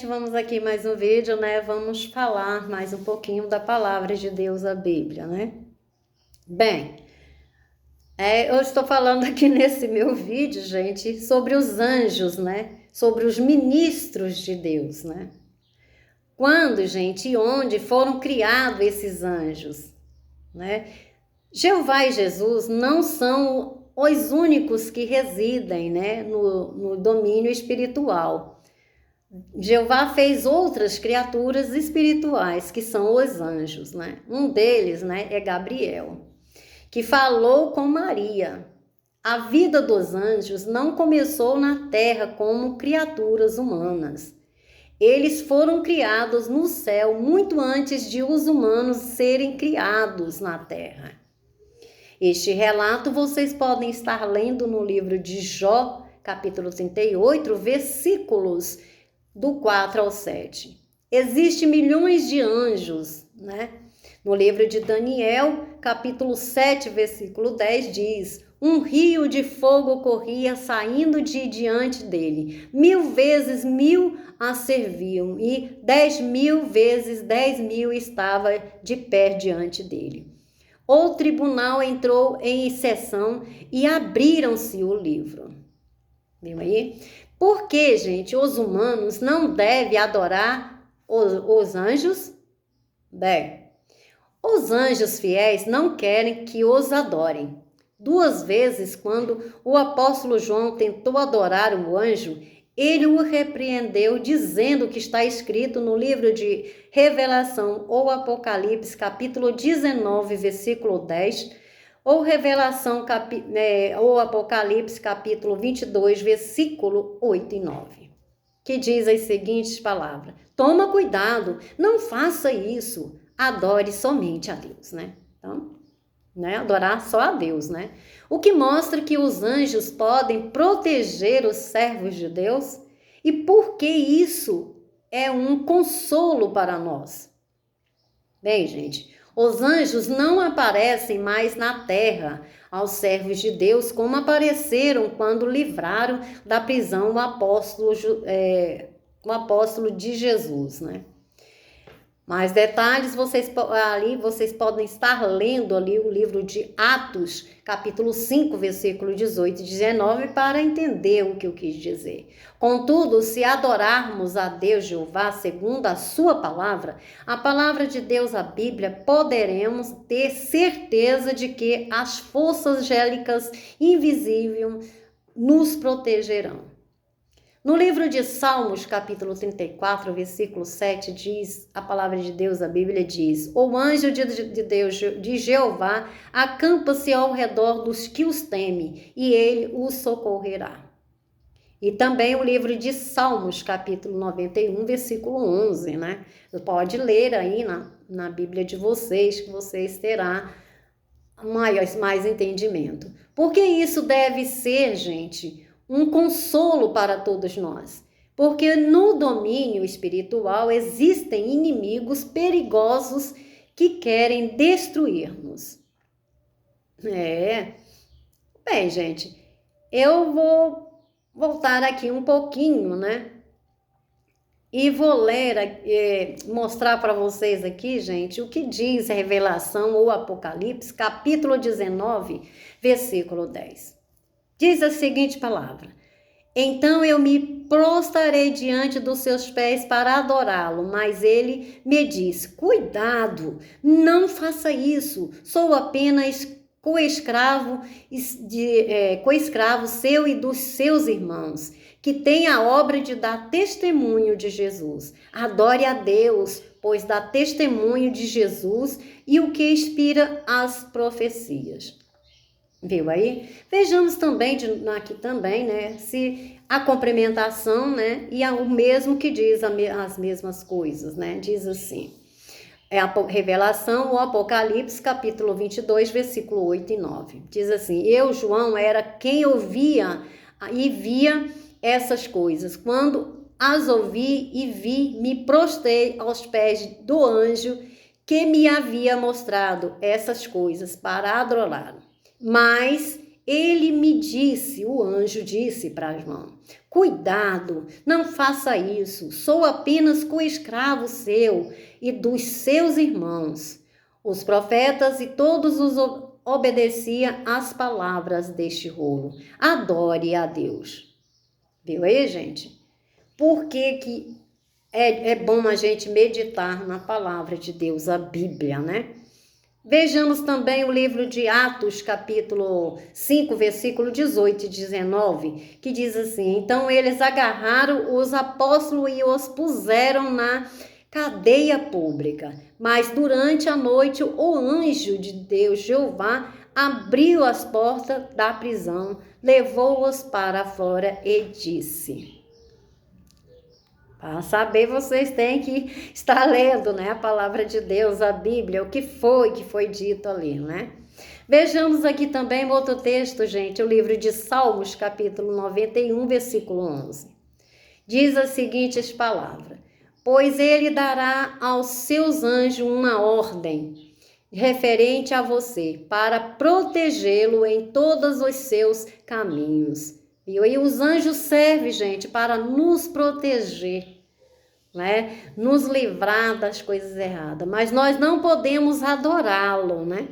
Vamos aqui mais um vídeo, né? Vamos falar mais um pouquinho da palavra de Deus, a Bíblia, né? Bem, eu estou falando aqui nesse meu vídeo, gente, sobre os anjos, né? Sobre os ministros de Deus, né? Quando, gente, e onde foram criados esses anjos, né? Jeová e Jesus não são os únicos que residem, né? No domínio espiritual. Jeová fez outras criaturas espirituais, que são os anjos, né? Um deles, né, é Gabriel, que falou com Maria. A vida dos anjos não começou na terra como criaturas humanas. Eles foram criados no céu muito antes de os humanos serem criados na terra. Este relato vocês podem estar lendo no livro de Jó, capítulo 38, versículos do 4 ao 7. Existem milhões de anjos, né? No livro de Daniel, capítulo 7, versículo 10, diz: um rio de fogo corria saindo de diante dele. 1000 vezes 1000 a serviam, e 10.000 vezes 10.000 estava de pé diante dele. O tribunal entrou em sessão e abriram-se o livro. Viu aí? Por que, gente, os humanos não devem adorar os anjos? Bem, os anjos fiéis não querem que os adorem. 2 vezes, quando o apóstolo João tentou adorar um anjo, ele o repreendeu, dizendo que está escrito no livro de Revelação ou Apocalipse, capítulo 19, versículo 10, ou ou Apocalipse, capítulo 22, versículo 8 e 9, que diz as seguintes palavras: toma cuidado, não faça isso, adore somente a Deus, né? Então, né, adorar só a Deus, né? O que mostra que os anjos podem proteger os servos de Deus, e por que isso é um consolo para nós. Bem, gente, os anjos não aparecem mais na terra aos servos de Deus como apareceram quando livraram da prisão o apóstolo de Jesus, né? Mais detalhes, vocês podem estar lendo ali o livro de Atos, capítulo 5, versículo 18 e 19, para entender o que eu quis dizer. Contudo, se adorarmos a Deus Jeová segundo a sua palavra, a palavra de Deus, a Bíblia, poderemos ter certeza de que as forças angélicas invisíveis nos protegerão. No livro de Salmos, capítulo 34, versículo 7, diz a palavra de Deus, a Bíblia diz: o anjo de Deus, de Jeová, acampa-se ao redor dos que os temem, e ele os socorrerá. E também o livro de Salmos, capítulo 91, versículo 11, né? Pode ler aí na Bíblia de vocês, que vocês terão mais entendimento. Porque isso deve ser, gente, um consolo para todos nós, porque no domínio espiritual existem inimigos perigosos que querem destruir-nos. Bem, gente, eu vou voltar aqui um pouquinho, né? E vou ler, mostrar para vocês aqui, gente, o que diz a Revelação ou Apocalipse, capítulo 19, versículo 10. Diz a seguinte palavra: então eu me prostrarei diante dos seus pés para adorá-lo, mas ele me diz: cuidado, não faça isso, sou apenas co-escravo seu e dos seus irmãos, que tem a obra de dar testemunho de Jesus. Adore a Deus, pois dá testemunho de Jesus e o que inspira as profecias. Viu aí? Vejamos também aqui também, né, se a complementação, né, e o mesmo que diz as mesmas coisas, né? Diz assim: a Revelação, o Apocalipse, capítulo 22, versículo 8 e 9. Diz assim: eu, João, era quem ouvia e via essas coisas. Quando as ouvi e vi, me prostrei aos pés do anjo que me havia mostrado essas coisas para adorá-lo. Mas ele me disse, o anjo disse para João, cuidado, não faça isso, sou apenas co-escravo seu e dos seus irmãos. Os profetas e todos os obedeciam às palavras deste rolo. Adore a Deus. Viu aí, gente? Por que é bom a gente meditar na palavra de Deus, a Bíblia, né? Vejamos também o livro de Atos, capítulo 5, versículo 18 e 19, que diz assim, então eles agarraram os apóstolos e os puseram na cadeia pública, mas durante a noite o anjo de Deus, Jeová, abriu as portas da prisão, levou-os para fora e disse... Para saber, vocês têm que estar lendo, né, a palavra de Deus, a Bíblia, o que foi dito ali, né? Vejamos aqui também outro texto, gente, o livro de Salmos, capítulo 91, versículo 11. Diz as seguintes palavras, pois ele dará aos seus anjos uma ordem referente a você, para protegê-lo em todos os seus caminhos. E os anjos servem, gente, para nos proteger, né? Nos livrar das coisas erradas. Mas nós não podemos adorá-lo, né?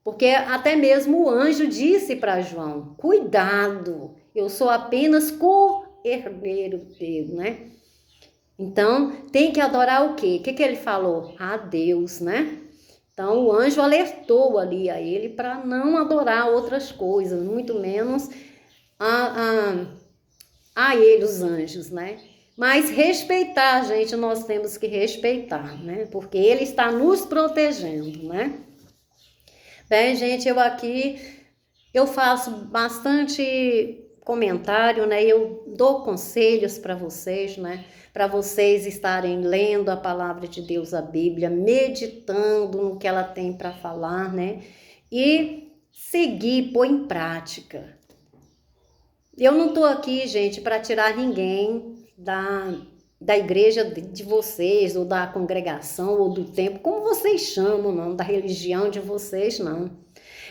Porque até mesmo o anjo disse para João, cuidado, eu sou apenas co-herdeiro dele, né? Então, tem que adorar o quê? O que ele falou? A Deus, né? Então, o anjo alertou ali a ele para não adorar outras coisas, muito menos a ele, os anjos, né? Mas respeitar, gente, nós temos que respeitar, né? Porque ele está nos protegendo, né? Bem, gente, eu faço bastante comentário, né? Eu dou conselhos para vocês, né? Para vocês estarem lendo a palavra de Deus, a Bíblia, meditando no que ela tem para falar, né? E seguir, pôr em prática. Eu não estou aqui, gente, para tirar ninguém da igreja de vocês, ou da congregação, ou do templo, como vocês chamam, não, da religião de vocês, não.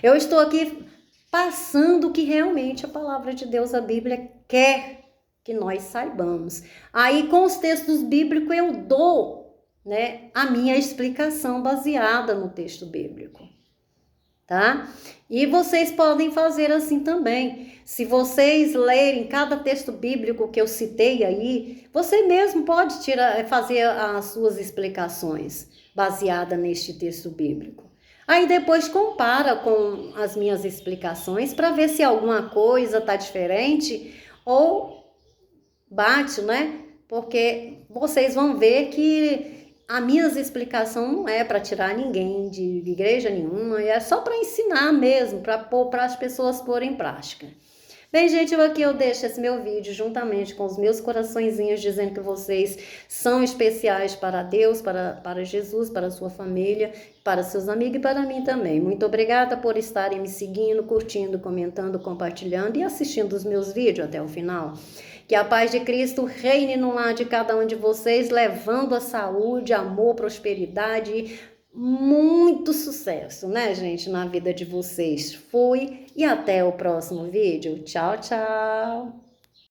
Eu estou aqui passando o que realmente a palavra de Deus, a Bíblia, quer que nós saibamos. Aí, com os textos bíblicos, eu dou, né, a minha explicação baseada no texto bíblico. Tá? E vocês podem fazer assim também. Se vocês lerem cada texto bíblico que eu citei aí, você mesmo pode fazer as suas explicações baseadas neste texto bíblico. Aí depois compara com as minhas explicações para ver se alguma coisa está diferente ou bate, né? Porque vocês vão ver que as minhas explicações não é para tirar ninguém de igreja nenhuma, é só para ensinar mesmo, para as pessoas porem em prática. Bem, gente, eu deixo esse meu vídeo juntamente com os meus coraçõezinhos dizendo que vocês são especiais para Deus, para Jesus, para a sua família, para seus amigos e para mim também. Muito obrigada por estarem me seguindo, curtindo, comentando, compartilhando e assistindo os meus vídeos até o final. Que a paz de Cristo reine no lar de cada um de vocês, levando a saúde, amor, prosperidade, muito sucesso, né, gente, na vida de vocês. Fui e até o próximo vídeo. Tchau, tchau!